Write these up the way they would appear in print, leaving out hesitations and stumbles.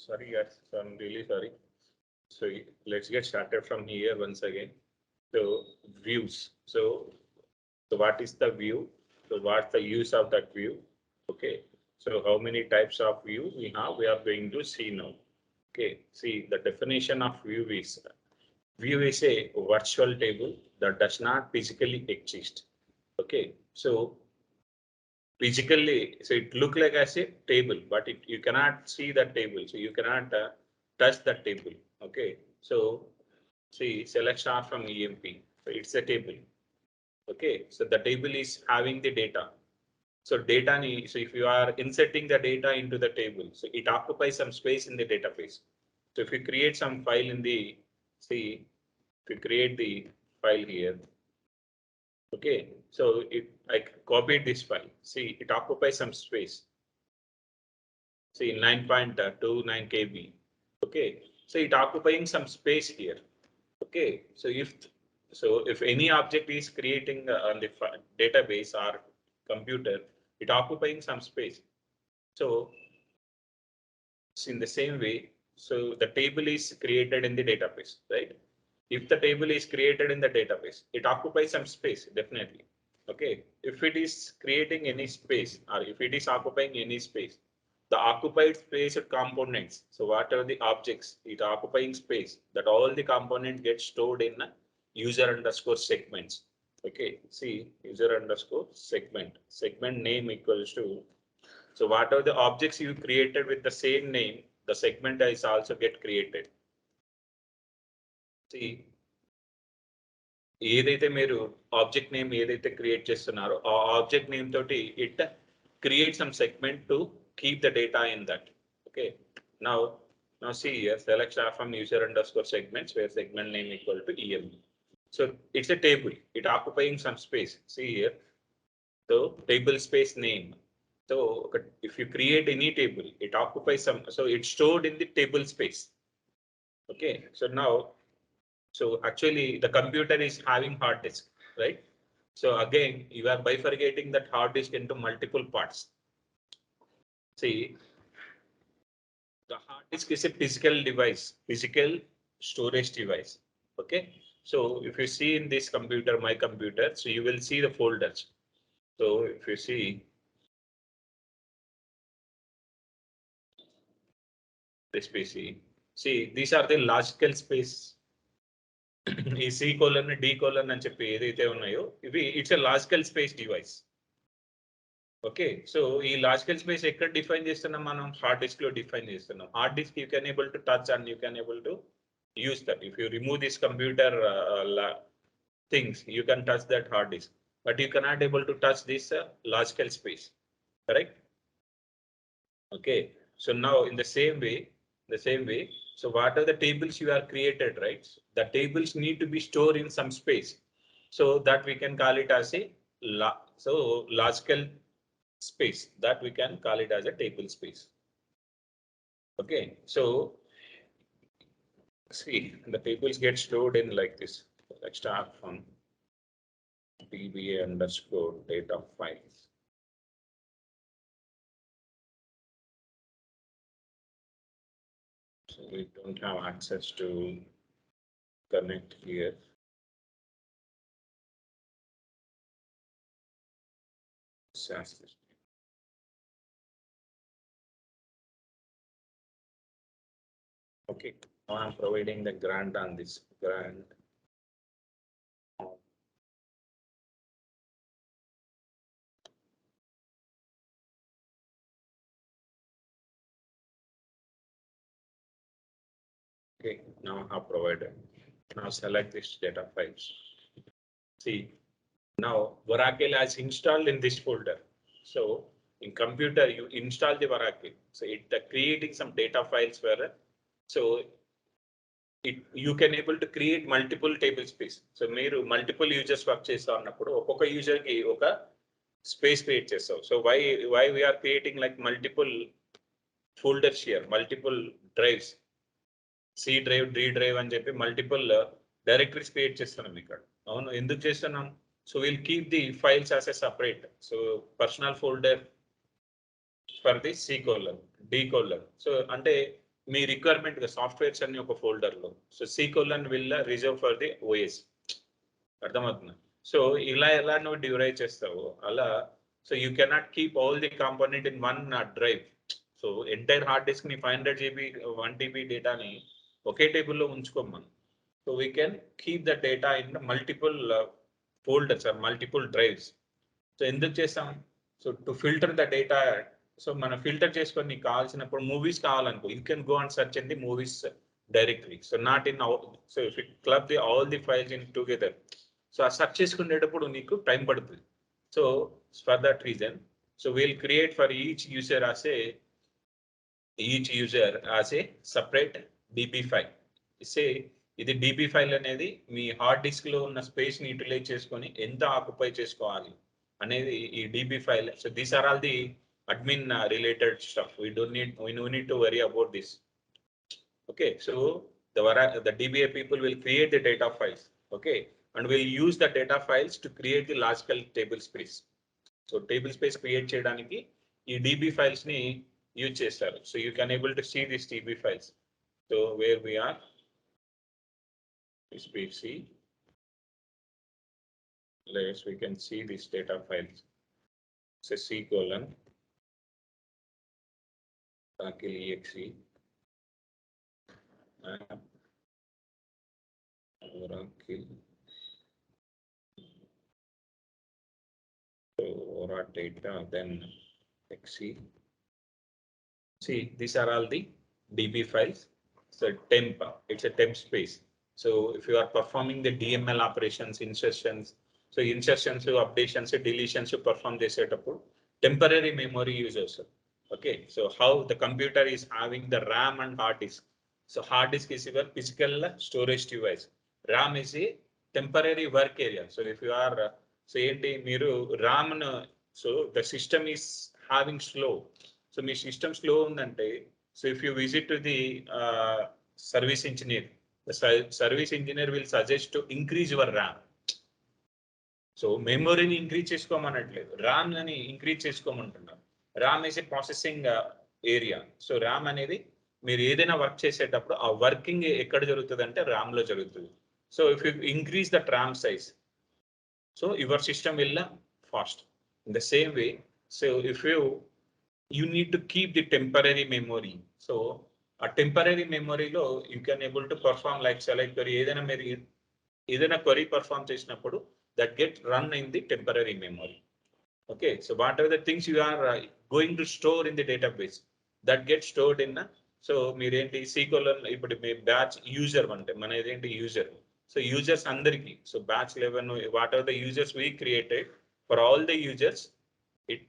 Sorry guys, I'm really sorry. So let's get started from here once again. So views. So what is the view? So what's the use of that view? Okay. So how many types of view we have? We are going to see now. Okay. See, the definition of view is a virtual table that does not physically exist. Okay. So physically, so it look like as a table, but you cannot see that table. So you cannot touch that table. Okay. So see, select star from EMP. So it's a table. Okay. So the table is having the data. So so if you are inserting the data into the table, so it occupies some space in the database. So if you create some file in the, see, if you create the file here, okay, so I copied this file. See, it occupies some space. See, 9.29 KB. Okay, so it occupying some space here. Okay, so if any object is creating on the database or computer, it occupying some space. So in the same way, so the table is created in the database, right? If the table is created in the database, it occupies some space, definitely. Okay, if it is creating any space or if it is occupying any space, the occupied space components, so what are the objects it occupying space, that all the components get stored in user underscore segments. Okay, see, user underscore segment name equals to, so what are the objects you created with the same name, the segment is also get created. See, ఏదైతే మీరు object name ఏదైతే create చేస్తున్నారో ఆ object name తోటి it create some segment to keep the data in that. Okay, now see here, select star from user underscore segments where segment name equal to EM. So it's a table, it occupying some space. See here, so table space name. So if you create any table, it occupies some, so it's stored in the table space. Okay, so now, so actually the computer is having hard disk, right? So again, you are bifurcating that hard disk into multiple parts. See, the hard disk is a physical device, physical storage device. Okay, so if you see in this computer, my computer, so you will see the folders. So if you see, this PC, see, these are the logical space. ఈ C colon D colon అని చెప్పి ఏదైతే ఉన్నాయో ఇవి it's a logical space device. Okay, so ఈ logical space ఎక్కడ define చేస్తున్నాం మనం? హార్డ్ డిస్క్ లో డిఫైన్ చేస్తున్నాం. Hard disk you can able to touch and you can able to use that. If you remove this computer things, you can touch that hard disk, but you cannot able to touch this logical space, correct? Okay, so now in the same way, so what are the tables you are created, right? The tables need to be stored in some space, so that we can call it as a logical space, that we can call it as a table space. Okay, so see, the tables get stored in like this. Let's start from dba underscore data files. So we don't have access to connect here. Okay, now I'm providing the grant on this grant. Okay, now I have provided. Now select this data files. See, now Oracle has installed in this folder. So in computer, you install the Oracle. So it creating some data files where, so you can able to create multiple table space. So మీరు multiple users work చేస్తున్నప్పుడు ఒక్కొక్క user కి ఒక space create చేస్తావు. So why we are creating like multiple folders here, multiple drives, C drive, D drive అని చెప్పి multiple directories create చేస్తున్నాం ఇక్కడ. అవును, ఎందుకు చేస్తున్నాం? So we'll keep the files as a separate. So personal folder for the C colon, D colon. So అంటే మీ requirement softwares అన్ని ఒక ఫోల్డర్ లో. So C:, will reserve for the OS. అర్థమవుతుంది. సో ఇలా ఎలా నువ్వు డిరైవ్ చేస్తావు అలా. So you cannot keep all the component in one drive. So entire hard disk ని 500 GB 1 TB డేటాని ఒకే టేబుల్లో ఉంచుకోం మనం. So we can keep the data in multiple folders or multiple drives. So ఎందుకు చేస్తాం? So to filter the data. So మనం filter చేసుకొని నీకు కావాల్సినప్పుడు మూవీస్ కావాలనుకో, you can go and search in the movies directly. So not in so if it club the all the files in together, so ఆ search చేసుకునేటప్పుడు నీకు time పడుతుంది. So for that reason, so will create for each user as a separate DB file. Say ఇది DB file అనేది మీ hard disk లో ఉన్న space ని utilise చేసుకొని ఎంత ఆక్యుపై చేసుకోవాలి అనేది ఈ DB file. So these are all the admin related stuff. We no need to worry about this. Okay, so the DBA people will create the data files. Okay, and will use the data files to create the logical table space. So table space create cheyadaniki ee DB files ni use chesaru. So you can able to see these DB files. So where we are, this page C. We can see these data files. So C:, exe, or data, then exe. See, these are all the DB files. So temp, it's a temp space. So if you are performing the DML operations, insertions, so insertions, updations, deletions, you perform this setup. Temporary memory users. Okay, so how the computer is having the RAM and hard disk. So hard disk is your physical storage device. RAM is a temporary work area. So if you are say RAM, so the system is having slow. So my system slow undante, so if you visit to the service engineer, the service engineer will suggest to increase your RAM. So memory ni increase chesukomanatledu, RAM ni increase chesukomantunnaru. RAM is a processing area. So RAM anedi మీరు ఏదైనా work చేసేటప్పుడు ఆ working ఎక్కడ జరుగుతుంది అంటే RAM లో జరుగుతుంది. So if you increase that RAM size, so your system will fast. In the same way, so if you need to keep the temporary memory. So a temporary memory lo you can able to perform like select query, ఏదైనా query perform చేసినప్పుడు that get run in the temporary memory. Okay, so whatever the things you are going to store in the database, that get stored in so మీరేంటి SQL ఇప్పుడు మీ batch user అంటే మన ఏదేంటి user. So users అందరికి, so batch 11 whatever the users we created for all the users, it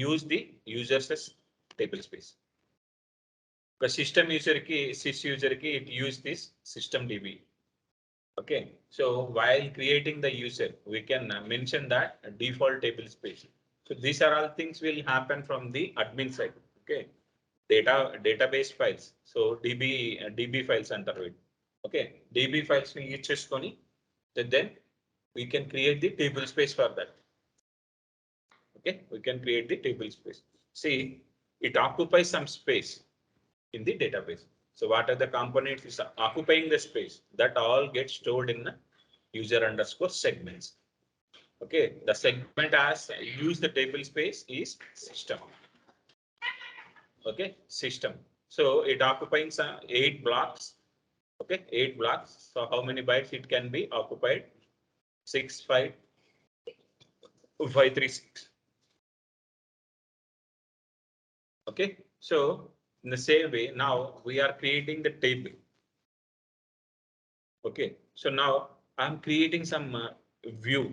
use the users as table space. The system user ki, sys user ki, it use this system DB. Okay, so while creating the user, we can mention that default table space. So these are all things will happen from the admin side. Okay, database files. So DB files under it. Okay, DB files ni use cheskoni, then we can create the table space for that. Okay, we can create the table space. See, it occupies some space in the database. So what are the components is occupying the space, that all gets stored in the user underscore segments. Okay, the segment as use the table space is system. Okay, system. So it occupies 8 blocks. Okay, 8 blocks. So how many bytes it can be occupied? 65536. Okay, so in the same way, now we are creating the table. Okay, so now I'm creating some view.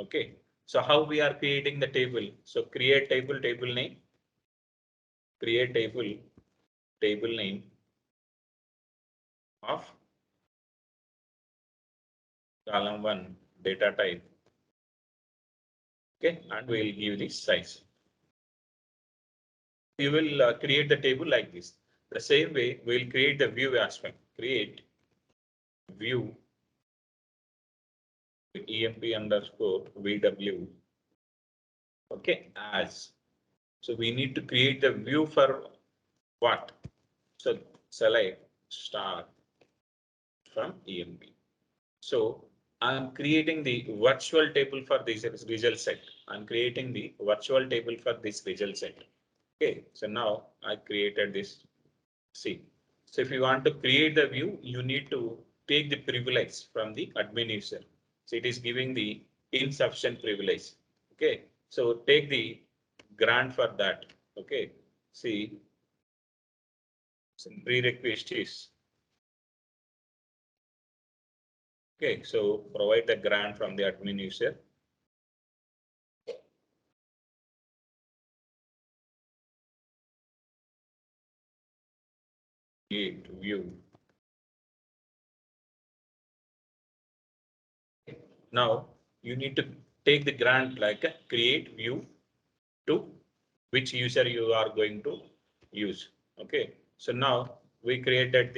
Okay, so how we are creating the table? So create table, table name, create table name of column 1 data type. Okay, and we'll give the size. You will create the table like this. The same way we'll create the view as well. Create view emp underscore vw. Okay, as. So we need to create the view for what? So select start from EMP. So I'm creating the virtual table for this result set. I'm creating the virtual table for this result set. Okay, so now I created this. See, so if you want to create the view, you need to take the privilege from the admin user. So it is giving the insufficient privilege. Okay, so take the grant for that. Okay, see, some prerequisite is okay. So provide the grant from the admin user. Create view. Now you need to take the grant like a create view to which user you are going to use. Okay. So now we created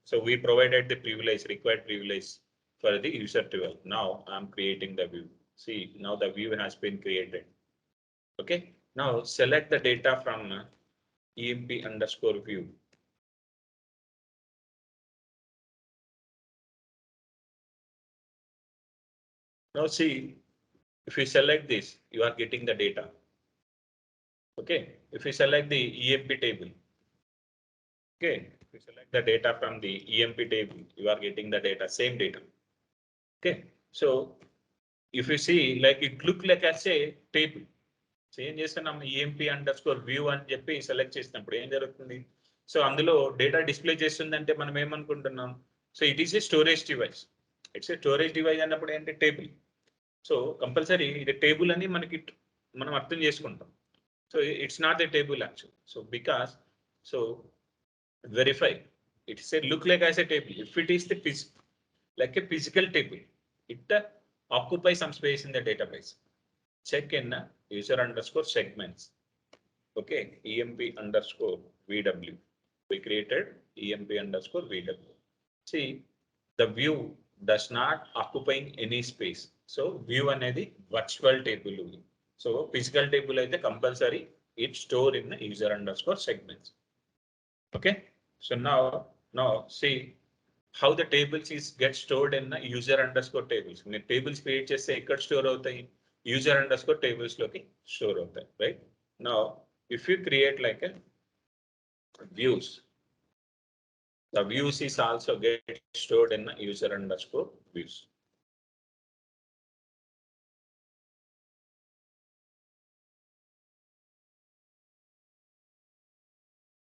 so we provided the privilege, required privilege for the user 12. Now I'm creating the view. See, now the view has been created. Okay. Now select the data from EMP underscore view. Now see, if you select this, you are getting the data. Okay. If you select the EMP table, okay, if you select the data from the EMP table, you are getting the data, same data. Okay. So if you see, like it look like as a table. So ఏం చేస్తున్నాం EMP under score view అని చెప్పి select చేసినప్పుడు ఏం జరుగుతుంది so అందులో data display చేస్తుందంటే మనం ఏమనుకుంటున్నాం so it is a storage device it's a storage device అన్నప్పుడు ఏంటి టేబుల్ సో కంపల్సరీ ఇది టేబుల్ అని మనకి మనం అర్థం చేసుకుంటాం so it's not a table actual so because so verify it's a look like as a table if it is the like a physical table. It occupies some space in the database. Check in user underscore segments. Okay, EMP underscore VW. We created EMP underscore VW. See, the view does not occupying any space. So view అనేది virtual table. So physical table అయితే compulsory it store in the user underscore segments. Okay, so now see how the tables is get stored in the user underscore tables. When tables create చేస్తే ఎక్కడ store అవుతాయి user underscore tables లోకి store అవుతాయి, right? Now if you create like a views, the views is also get stored in the user underscore views.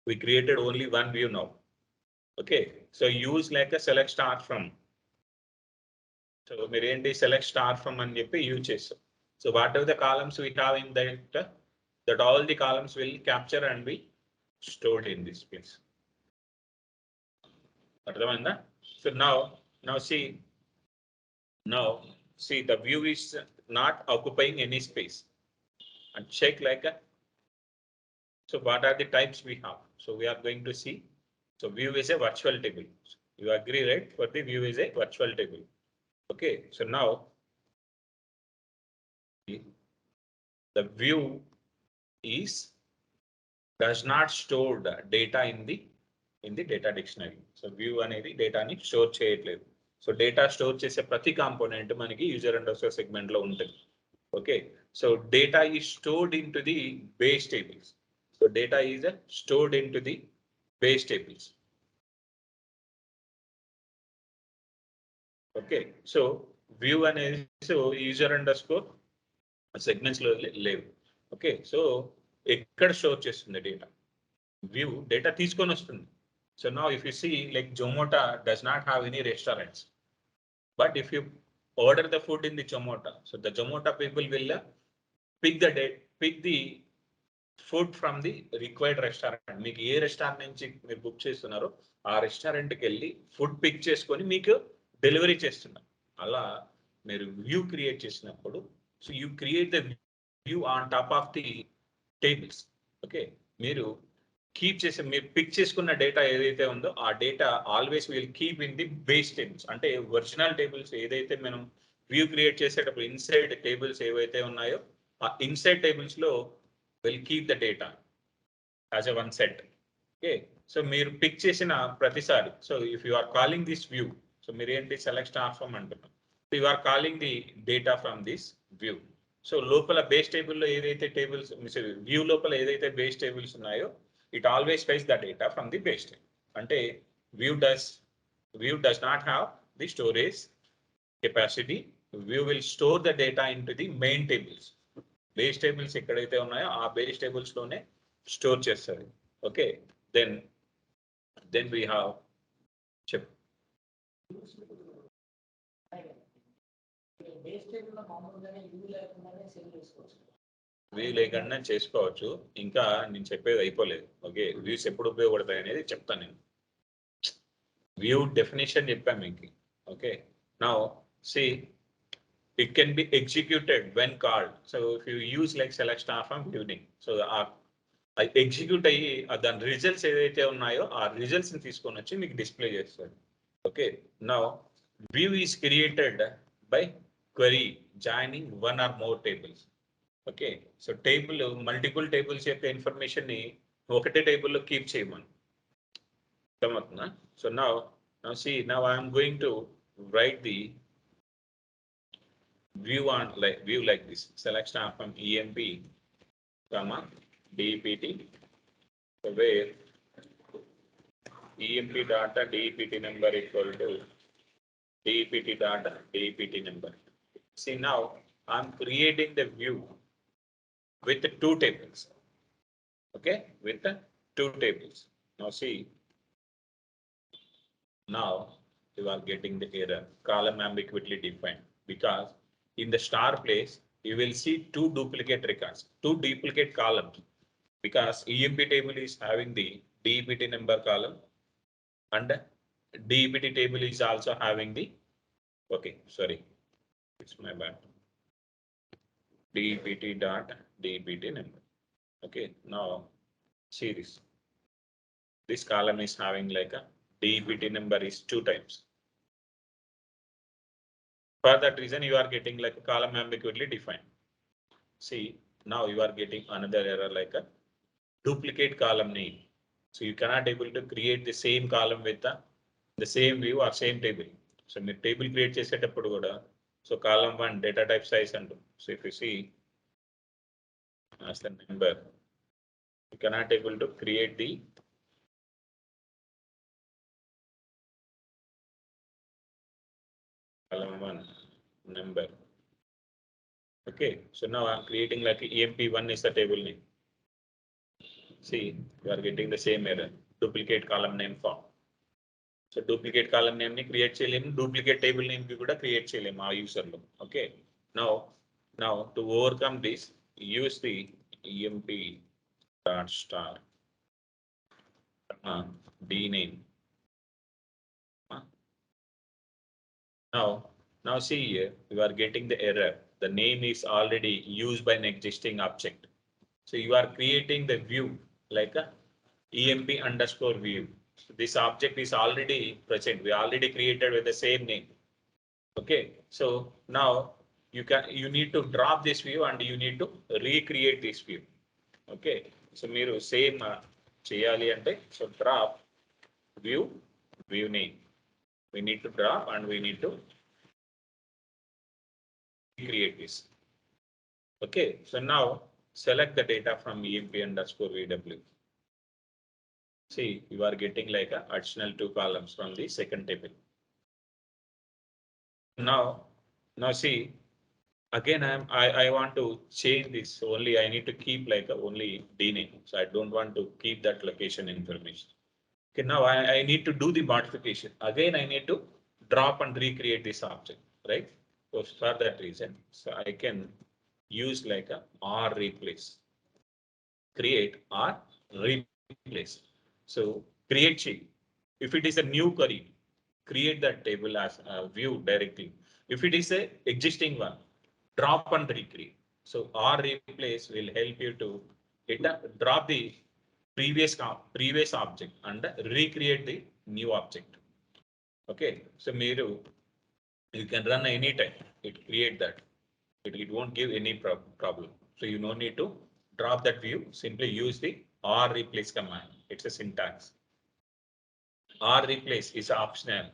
We created only one view now. Okay, so use like a select start from. So మీరేంటి select start from అని చెప్పి use చేస్తాం. So whatever the columns we have in that all the columns will capture and be stored in this place. అర్థమైందా? So now see the view is not occupying any space and check like a so what are the types we have? So we are going to see. So view is a virtual table. You agree, right? For the view is a virtual table. Okay, so now the view is does not store the data in the data dictionary. So view అనేది డేటాని store చేయట్లేదు. So data store చేసే ప్రతి component మనకి user underscore segment లో ఉంటుంది. Okay, so data is stored in to the base tables. So data is stored in to the base tables. Okay, so view అనేది so user underscore segments లో లేవు. Okay, so ఎక్కడ store చేస్తుంది data? View data తీసుకొని వస్తుంది. So now if you see like Zomato does not have any restaurants, but if you order the food in the Zomato, so the Zomato people will pick the food from the required restaurant. మీకు ఏ restaurant నుంచి మీరు book చేస్తున్నారో ఆ రెస్టారెంట్కి వెళ్ళి food pick చేసుకొని మీకు delivery చేస్తున్నారు. అలా మీరు వ్యూ క్రియేట్ చేసినప్పుడు so you create the view on top of the tables. Okay, మీరు కీప్ చేసే మీరు పిక్ చేసుకున్న డేటా ఏదైతే ఉందో ఆ data always will keep in the base tables. అంటే ఒరిజినల్ టేబుల్స్ ఏదైతే మనం వ్యూ క్రియేట్ చేసేటప్పుడు ఇన్సైడ్ టేబుల్స్ ఏవైతే ఉన్నాయో ఆ ఇన్సైడ్ టేబుల్స్ లో will keep the data as a one set. Okay, so మీరు పిక్ చేసిన ప్రతిసారి, so if you are calling this view, so మీరు ఏంటి సెలెక్ట్ స్టార్ ఫ్రమ్ అంటున్నాం. So you are calling the data from this view. So లోపల base టేబుల్లో ఏదైతే tables, view లోపల ఏదైతే బేస్ టేబుల్స్ ఉన్నాయో, it always fetches the data from the base table. అంటే view does not have the storage capacity. View will store the data in to the main tables. Base tables ఎక్కడైతే ఉన్నాయో ఆ base tables లోనే store చేస్తారు. Okay, then we have చెప్ view లేకుండా చేసుకోవచ్చు. ఇంకా నేను చెప్పేది అయిపోలేదు. ఓకే, వ్యూస్ ఎప్పుడు ఉపయోగపడతాయి అనేది చెప్తాను నేను. వ్యూ డెఫినేషన్ చెప్పాను మీకు. Okay, now see it can be executed when called. So if you use like select star from viewing, so execute అయ్యి దాని రిజల్ట్స్ ఏదైతే ఉన్నాయో ఆ రిజల్ట్స్ ని తీసుకొని వచ్చి మీకు డిస్ప్లే చేస్తాడు. Okay, now view is created by query joining one or more tables. Okay, so table multiple tables యొక్క ఇన్ఫర్మేషన్ ని ఒకటే టేబుల్లో కీప్ చేయమని అర్థమవుతుందా? So now I am going to write the view like this. Select star from EMP, comma DEPT, so where EMP data DEPT number equal to DEPT data DEPT number. See, now I'm creating the view with two tables. Okay, with the two tables. Now see, now you are getting the error, column ambiguously defined, because in the star place you will see two duplicate records, two duplicate columns, because EMP table is having the DEPT number column and DEPT table is also having the, okay, sorry, it's my bad, DEPT dot DEPT number. Okay, now see this column is having like a DEPT number is 2 times. For that reason, you are getting like a column ambiguously defined. See, now you are getting another error like a duplicate column name. So you cannot able to create the same column with the same view or same table. So the table create చేసేటప్పుడు కూడా, so column 1 data type size and so if you see as the number, you cannot able to create the column 1 number. Okay, so now I'm creating like EMP1 is the table name. See, you are getting the same error, duplicate column name form. So duplicate column name ni create cheyalem, duplicate table name ki kuda create cheyalem aa user lo. Okay, now to overcome this, use the emp dot star d name. Now see here, you are getting the error. The name is already used by an existing object. So you are creating the view like a emp underscore view. So this object is already present. We already created with the same name. Okay, so now you need to drop this view and you need to recreate this view. Okay, so మీరు same చేయాలి అంటే, so drop view name. We need to drop and we need to create this. Okay, so now select the data from emp underscore vw. See, you are getting like a additional 2 columns from the second table. Now see, again I want to change this. Only I need to keep like only d name, so I don't want to keep that location information. Okay, now I need to do the modification. Again I need to drop and recreate this object, right? So for that reason, so I can use like a or replace, create or replace. So create change. If it is a new query, create that table as a view directly. If it is a existing one, drop and recreate. So or replace will help you to drop the previous object and recreate the new object. Okay, so you can run anytime. It create that. It won't give any problem. So you no need to drop that view. Simply use the or replace command. It's a syntax. R replace is optional.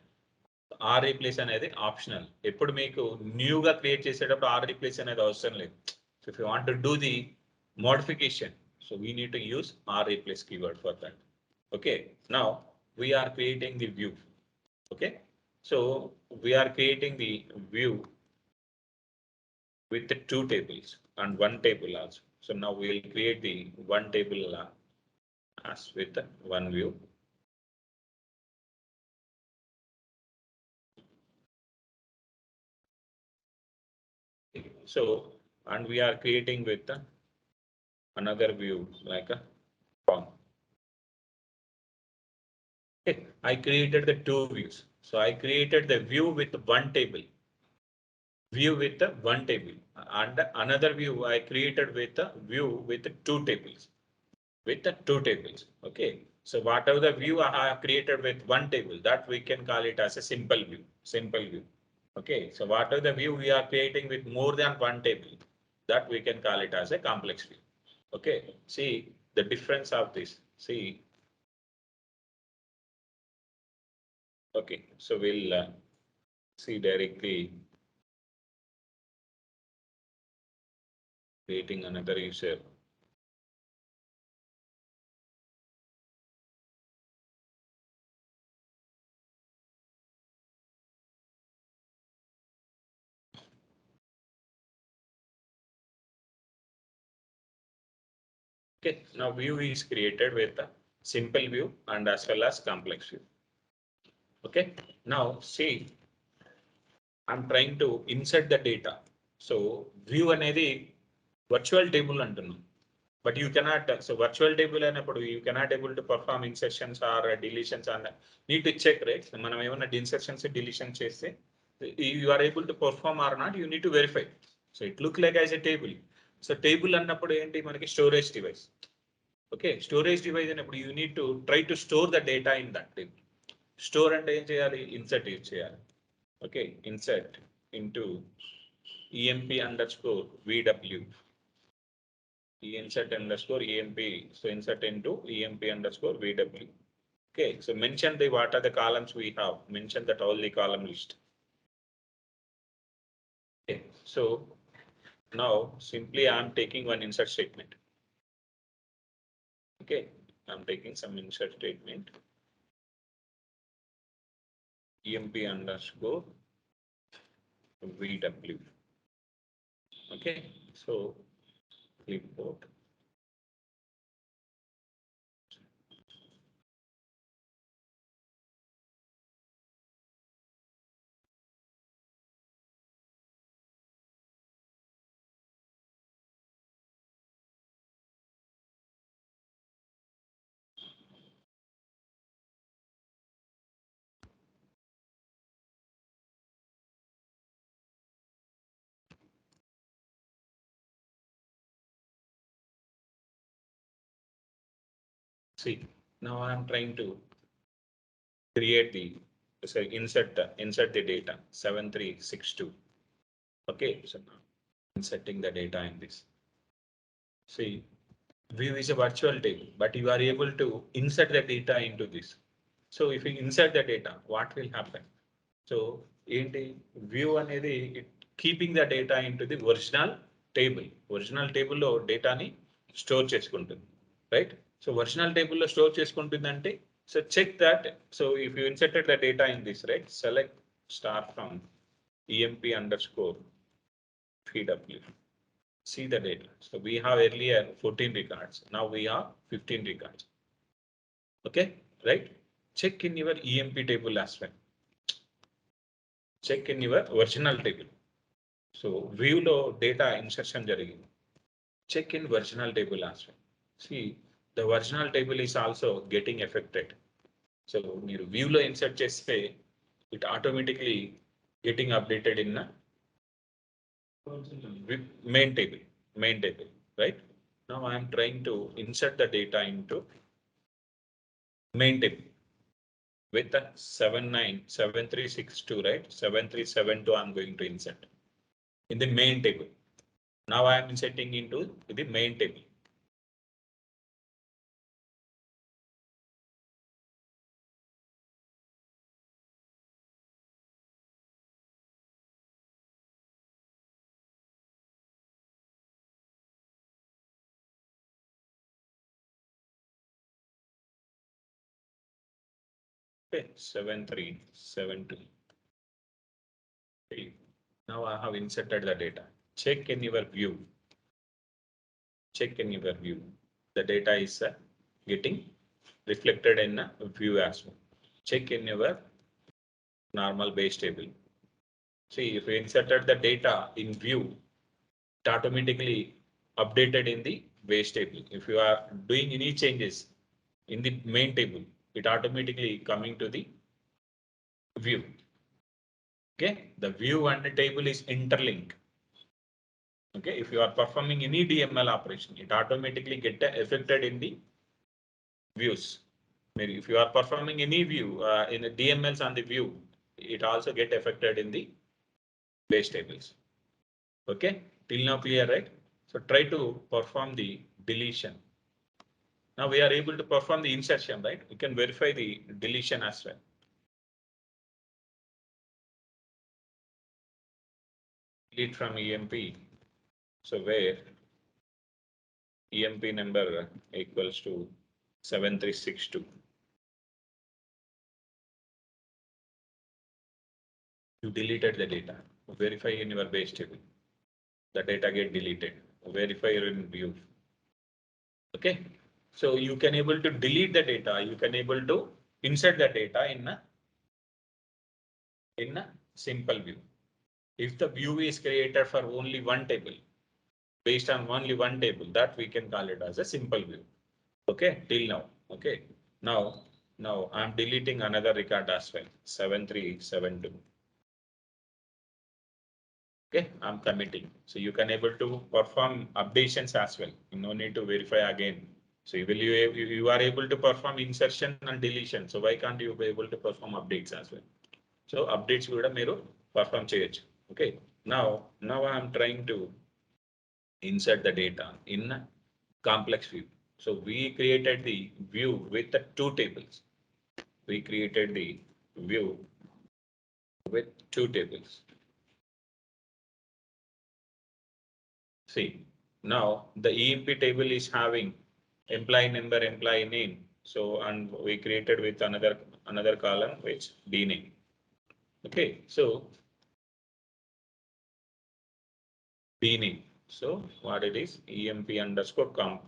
R replace అనేది optional. ఎప్పుడు మీకు న్యూగా create చేసేటప్పుడు R replace అనేది అవసరం లేదు. So if you want to do the modification, so we need to use R replace keyword for that. Okay, now we are creating the view. Okay, so we are creating the view with the two tables and one table also. So now we will create the one table as with one view. So, and we are creating with another view like a form. Okay, I created the two views. So I created the view with one table, one table, and another view I created with a view with two tables, Okay, so whatever the view I have created with one table, that we can call it as a simple view. Okay, so whatever the view we are creating with more than one table, that we can call it as a complex view. Okay, see the difference of this. See, okay, so we'll see directly creating another user. Okay, now view is created with a simple view and as well as complex view. Okay, now see, I'm trying to insert the data. So view అనేది virtual table అంటున్నాం. But you cannot, so virtual table అయినప్పుడు you cannot able to perform insertions or deletions and need to check, right? మనం ఏమన్నా insertions deletions చేస్తే you are able to perform or not, you need to verify. So it look like as a table. So table అన్నప్పుడు ఏంటి మనకి storage device. Okay, storage device అన్నప్పుడు you need to try to store the data in that table. Store అంటే ఏం చేయాలి? Insert use చేయాలి. Okay, insert into emp underscore vw. Insert underscore emp. So insert into emp underscore vw. Okay, so mention the what are the columns we have. Mention that all the column list. Okay, so now simply I'm taking one insert statement. Okay, I'm taking some insert statement. Emp underscore vw. Okay, so clipboard. See, now I'm trying to create the, so insert the data 7362. Okay, so now inserting the data in this. See, view is a virtual table, but you are able to insert the data into this. So if you insert the data, what will happen? So ఏంటి view అనేది keeping the data into the original table. Original table లో డేటాని store చేసుకుంటుంది, right? So original table లో store చేసుకుంటుందంటే, so check that. So if you inserted the data in this, right? Select start from emp underscore pw. See the data. So we have earlier 14 records. Now we have 15 records. Okay, right? Check in your emp table as well. Check in your original table. So view లో data insertion జరిగింది. Check in original table as well. See, the original table is also getting affected. So మీరు view లో insert చేస్తే it automatically getting updated in main table, right? Now I am trying to insert the data into main table with the 7362, right? 7372 I'm going to insert in the main table. Now I am inserting into the main table. Okay, 7372. Okay. Now I have inserted the data. Check in your view. Check in your view. The data is getting reflected in a view as well. Check in your normal base table. See, if you inserted the data in view, it automatically updated in the base table. If you are doing any changes in the main table, it automatically coming to the view. Okay, the view and the table is interlinked. Okay, if you are performing any DML operation, it automatically get affected in the views. Maybe if you are performing any view in the DMLs on the view, it also get affected in the base tables. Okay, till now clear, right? So try to perform the deletion. Now we are able to perform the insertion, right? We can verify the deletion as well. Delete from EMP. So where EMP number equals to 7362. You deleted the data. Verify in your base table. The data get deleted. Verify in view. Okay. So you can able to delete the data. You can able to insert the data in a simple view. If the view is created for only one table, based on only one table, that we can call it as a simple view. Okay, till now. Okay. Now I'm deleting another record as well. 7372. Okay, I'm committing. So you can able to perform updations as well. You no need to verify again. So you are able to perform insertion and deletion. So why can't you be able to perform updates as well? So updates kuda meeru perform cheyochu. Okay. Now I'm trying to insert the data in a complex view. So we created the view with the two tables. We created the view with two tables. See, now the EMP table is having employee number, employee name. So, and we created with another column which D name. Okay, so D name. So what it is, EMP underscore comp.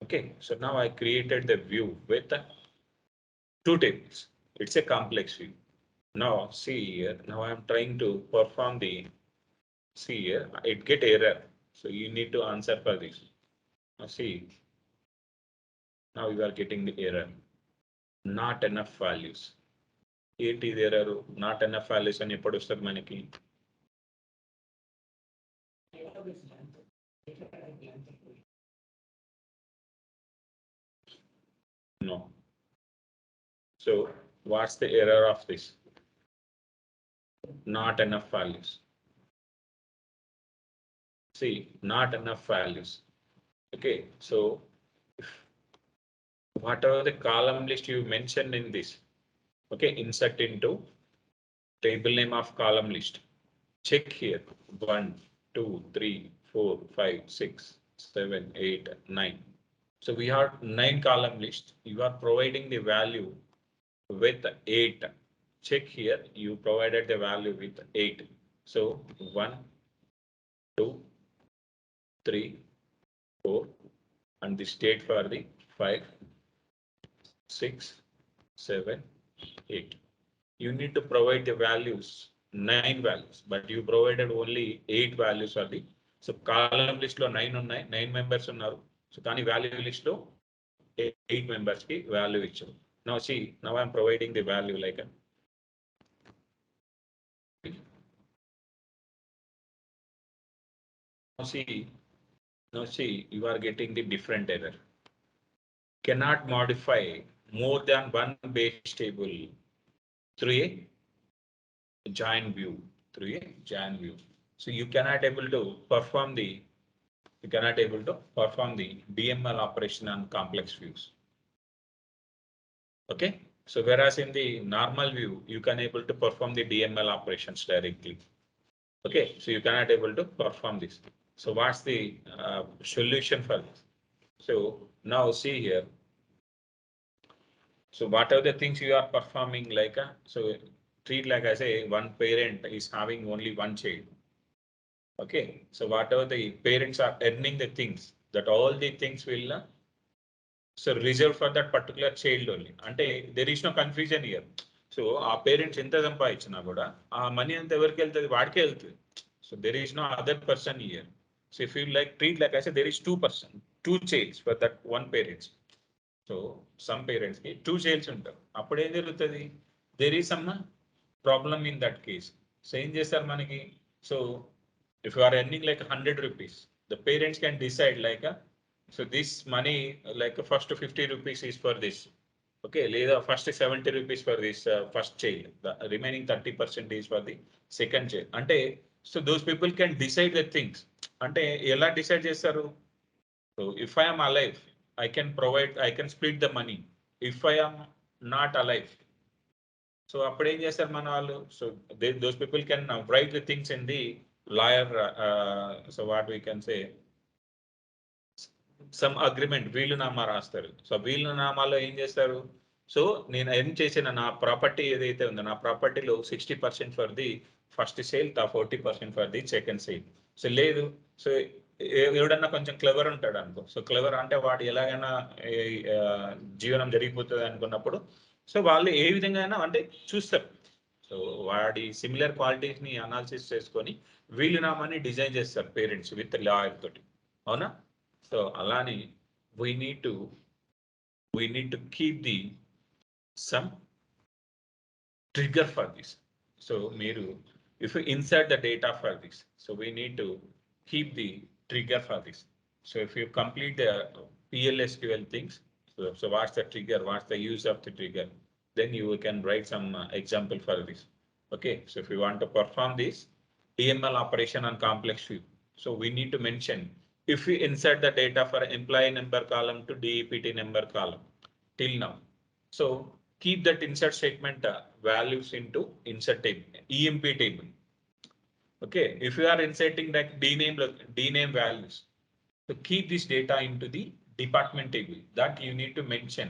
Okay, so now I created the view with two tables. It's a complex view. Now see here, now I'm trying to perform the, see here, it get error. So you need to answer for this. Now see, now you are getting the error. Not enough values. ఏంటి ఇది error not enough values అని ఎప్పుడు వస్తుంది మనకి no. So what's the error of this? Not enough values. See, not enough values. Okay, so whatever the column list you mentioned in this, okay, insert into table name of column list. Check here 1, 2, 3, 4, 5, 6, 7, 8, 9. So we have 9 column list. You are providing the value with 8. Check here, you provided the value with 8. So 1, 2, 3, 4, and the state for the 5, 6, 7, 8. You need to provide the values, 9 values, but you provided only 8 values for the, so column list lo 9 ఉన్నాయి, 9 members unnaru. So kani value list lo 8 members ki value icharu. Now see, now I'm providing the value like a, now see, you are getting the different error. Cannot modify more than one base table through a join view, through a join view. So you cannot able to perform the, you cannot able to perform the DML operation on complex views. Okay. So whereas in the normal view, you can able to perform the DML operations directly. Okay. So you cannot able to perform this. So what's the solution for this? So now see here. So what are the things you are performing like a, so treat like I say one parent is having only one child. Okay. So whatever the parents are earning the things, that all the things will so reserved for that particular child only. అంటే there is no confusion here. So ఆ parents ఎంత సంపాదించినా కూడా ఆ money అంతా ఎవరికి వెళ్తుంది, వాడికే వెళ్తుంది. So there is no other person here. So if you like treat like I said, there is two childs for that one parents. So some పేరెంట్స్కి టూ చైల్డ్స్ ఉంటారు. అప్పుడు ఏం జరుగుతుంది, there is some problem in that case. So ఏం చేస్తారు మనకి, so if you are earning like 100 rupees, the parents can decide like so this money like first 50 rupees is for this, okay, లేదా first 70 rupees for this first child, the remaining 30% is for the second child. అంటే so those people can decide the things. అంటే ఎలా decide చేస్తారు, so if I am alive I can provide, I can split the money. If I am not alive, so అప్పుడు ఏం చేస్తారు మన వాళ్ళు, so those people can write the things in the lawyer, so what we can say, some agreement, వీలునామా రాస్తారు. So వీలునామాలో ఏం చేస్తారు, so నేను ఏం చేసిన నా ప్రాపర్టీ ఏదైతే ఉందో నా ప్రాపర్టీలో 60% for the first sale, 40% for the second sale. So లేదు, సో ఎవడన్నా కొంచెం క్లెవర్ ఉంటాడు అనుకో, సో క్లెవర్ అంటే వాడు ఎలాగైనా జీవనం జరిగిపోతుంది అనుకున్నప్పుడు, సో వాళ్ళు ఏ విధంగా అయినా అంటే చూస్తారు. సో వాడి సిమిలర్ క్వాలిటీస్ని అనాలిసిస్ చేసుకొని వీలునామాని డిజైన్ చేస్తారు పేరెంట్స్ విత్ లాయర్ తోటి. అవునా? సో అలానే we need to keep the some trigger for this. So మీరు if you insert the data for this, so we need to keep the trigger for this. So if you complete the PLSQL things, so what's the trigger, what's the use of the trigger, then you can write some example for this. Okay, so if you want to perform this EML operation on complex view, so we need to mention if we insert the data for employee number column to DEPT number column till now. So keep that insert statement values into insert table, EMP table. Okay, if you are inserting like dname values, so keep this data into the department table that you need to mention.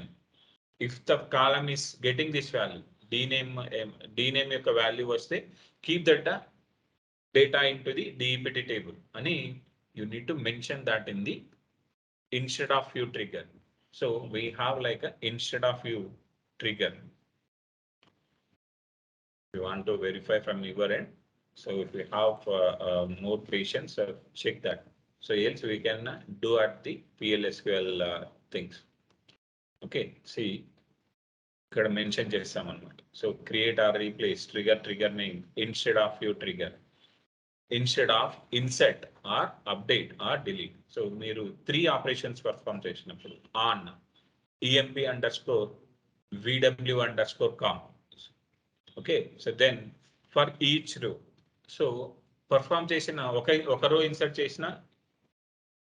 If the column is getting this value, dname యొక్క value వస్తే keep that data into the DEPT table అని you need to mention that in the instead of view trigger. So we have like a instead of view trigger. We want to verify from your end. So if we have more patience, check that. So else we can do at the PLSQL things. Okay, see, ఇక్కడ mention చేస్తాం అన్నమాట. So create or replace trigger name instead of you trigger, instead of insert or update or delete. So మీరు 3 operations perform చేసినప్పుడు on EMP underscore VW_com. Okay, so then for each row, so perform చేసిన ఒక రో insert చేసిన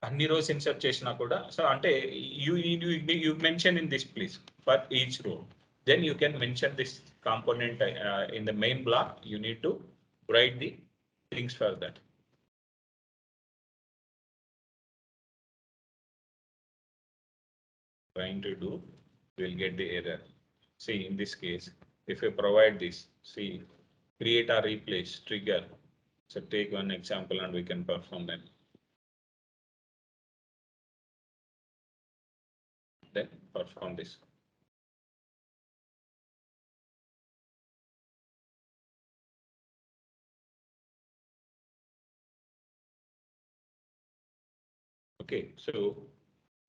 అన్ని rose insert చేసినా కూడా, so అంటే you mention in this place for each row, then you can mention this component in the main block. You need to write the things for that. Trying to do, we'll get the error. See, in this case, if you provide this, see, create or replace trigger. So take one example and we can perform them. Then perform this. Okay, so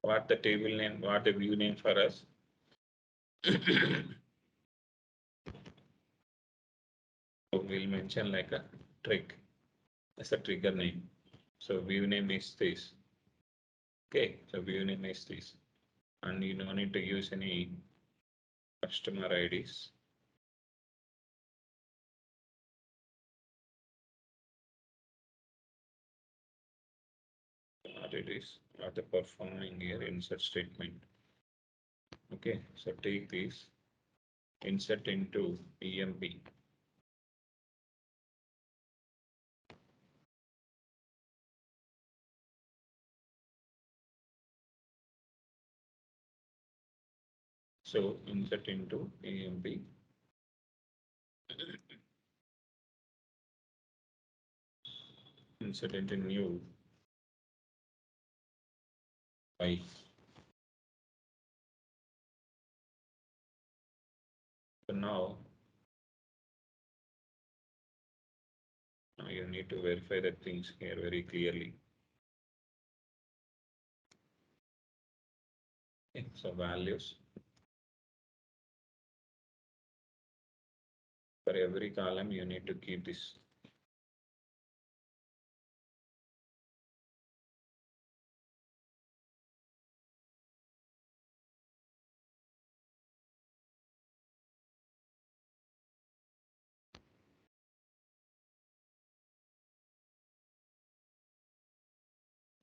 what the table name, what the view name for us? So we'll mention like a trick as a trigger name. So view name is this. Okay, so view name is this, and you don't need to use any customer IDs. What it is, what the performing here insert statement. Okay, so take this, insert into EMP. So insert into AMP. Insert into new Y. So now you need to verify the things here very clearly. Okay, so values. For every column, you need to keep this.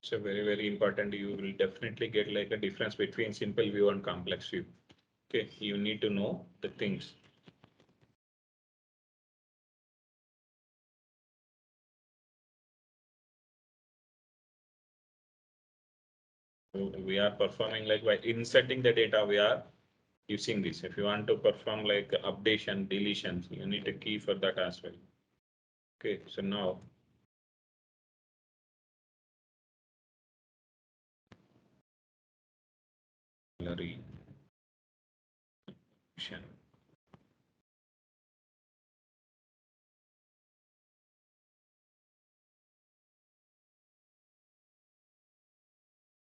So very, very important. You will definitely get like a difference between simple view and complex view. Okay, you need to know the things. So we are performing like by inserting the data, we are using this. If you want to perform like updation, deletions, you need a key for that as well. Okay, so now salary.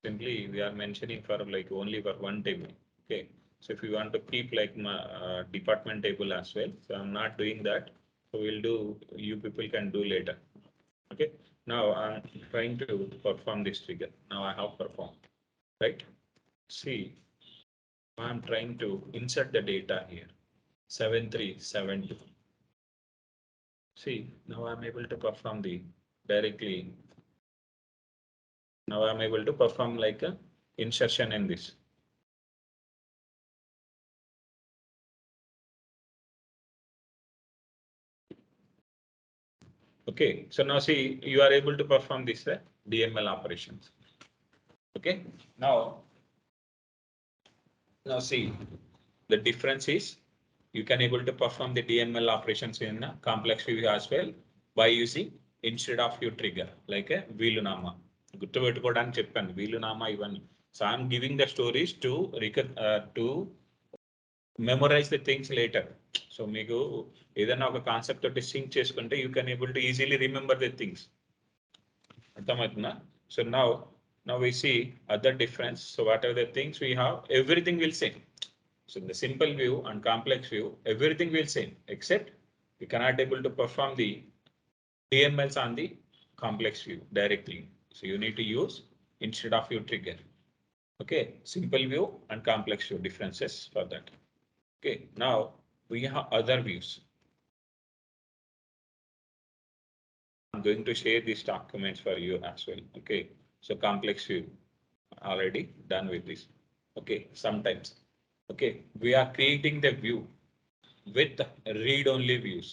Simply we are mentioning for like only for one table. Okay, so if you want to keep like my department table as well, so I'm not doing that. So we'll do, you people can do later. Okay, now I'm trying to perform this trigger. Now I have performed, right? See, I'm trying to insert the data here, 7372. See, now I'm able to perform the directly. Now I'm able to perform like a insertion in this. Okay, so now see, you are able to perform this DML operations. Okay, now see, the difference is you can able to perform the DML operations in a complex view as well by using instead of your trigger like a వీలునామా గుర్తుపెట్టుకోవడానికి చెప్పాను వీలునామా ఇవన్నీ. So I'm giving the stories to memorize the things later. So మీకు ఏదైనా ఒక concept తోటి sync చేసుకుంటే you can able to easily remember the things. So now we see other difference. So what are the things we have? Everything will same. So in the simple view and complex view, everything will same, except we cannot able to perform the DMLs on the complex view directly. So you need to use instead of your trigger. Okay, simple view and complex view differences for that. Okay, now we have other views. I'm going to share these documents for you as well. Okay, so complex view already done with this. Okay, sometimes. Okay, we are creating the view with read-only views.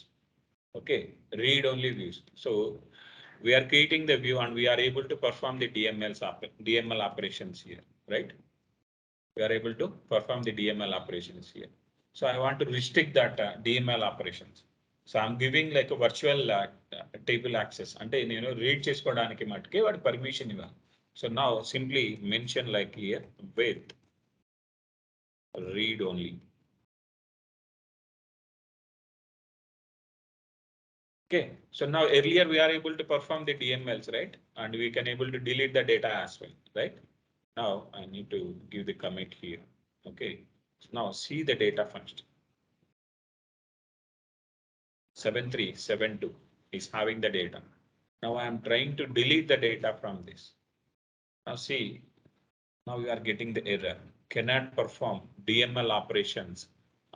Okay, read-only views. So we are creating the view and we are able to perform the DML operations here, right? We are able to perform the DML operations here. So I want to restrict that DML operations. So I'm giving like a virtual table access. అంటే నేను read చేసుకోవడానికి మట్టుకే వాడి permission ఇవ్వాలి. So now simply mention like here with read only. Okay, so now earlier we are able to perform the DMLs, right? And we can able to delete the data as well, right? Now I need to give the commit here. Okay, so now see the data first. 7372 is having the data. Now I am trying to delete the data from this. Now see, now we are getting the error. Cannot perform DML operations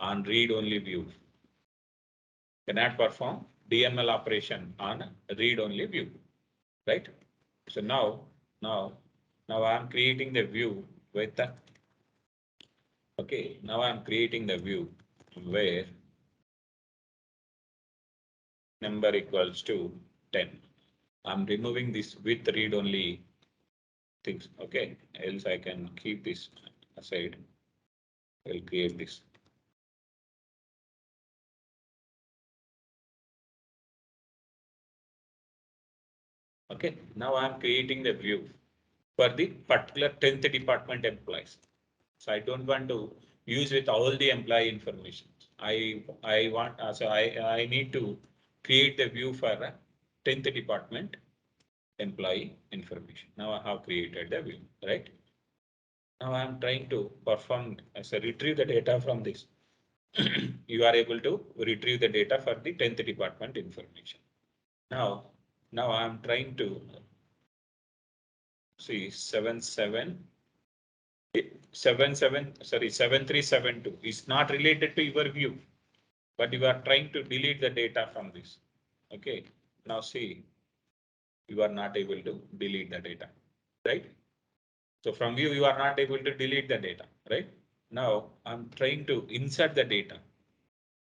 on read-only view. Cannot perform DML operation on read-only view, right? So now I am creating the view with the, okay, now I am creating the view where number equals to 10. I'm removing this with read-only things. Okay, else I can keep this aside. I'll create this. Okay, now I'm creating the view for the particular 10th department employees. So I don't want to use with all the employee information. I want I need to create the view for a 10th department employee information. Now I have created the view, right? Now I'm trying to perform as a retrieve the data from this. You are able to retrieve the data for the 10th department information. Now I'm trying to see 7372 is not related to your view, but you are trying to delete the data from this. Okay, now see, you are not able to delete the data, right? So from view, you are not able to delete the data, right? Now I'm trying to insert the data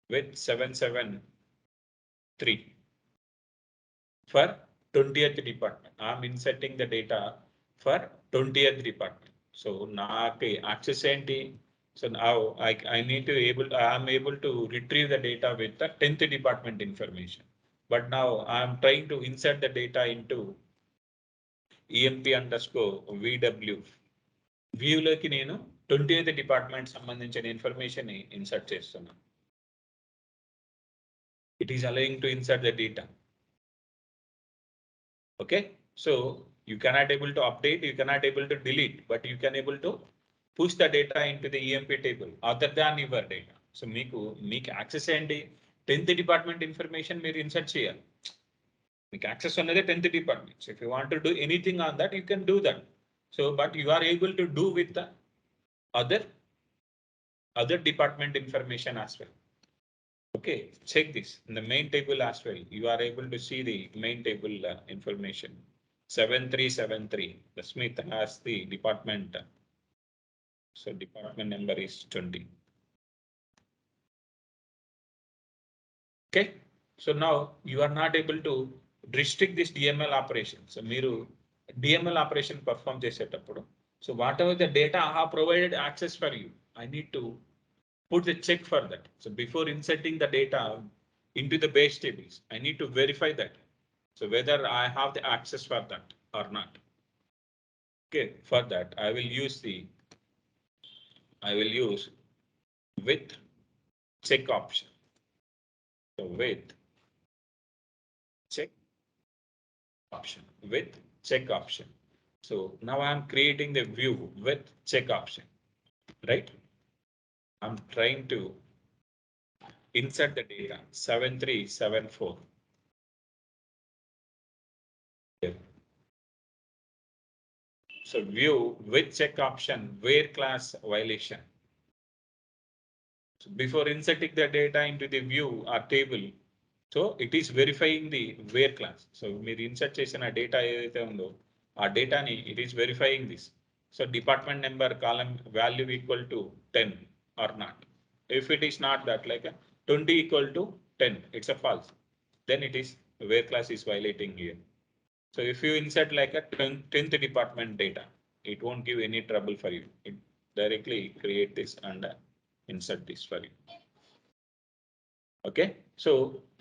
with 773 for 20th department. I'm inserting the data for 20th department. So now access enti. So now I need to I'm able to retrieve the data with the 10th department information. But now I'm trying to insert the data into EMP underscore VW. వ్యూలోకి నేను 20th department సంబంధించిన information insert చేస్తున్నాను. It is allowing to insert the data. Okay, so you cannot able to update, you cannot able to delete, but you can able to push the data into the EMP table other than your data. So మీకు access ఏంటి 10th department information మీరు insert చేయాలి. మీకు access ఉన్నదే 10th department. So if you want to do anything on that, you can do that. So but you are able to do with the other department information as well. Okay, check this in the main table as well. You are able to see the main table information 7373. The Smith has the department. So department number is 20. Okay, so now you are not able to restrict this DML operation. So మీరు DML operation perform చేసేటప్పుడు, so whatever the data I have provided access for you, I need to put the check for that. So before inserting the data into the base tables, I need to verify that. So whether I have the access for that or not. Okay, for that I will use with check option. So with check option. So now I'm creating the view with check option, right? I'm trying to insert the data 7374. So view with check option where class violation. So before inserting the data into the view or table, so it is verifying the where class. So మీరు insert చేసిన data ఏదైతే ఉందో ఆ డేటాని it is verifying this. So department number column value equal to 10 or not. If it is not that, like 20 equal to 10, it's a false. Then it is where class is violating here. So if you insert like a 10th department data, it won't give any trouble for you. It directly create this and insert this for you. Okay, so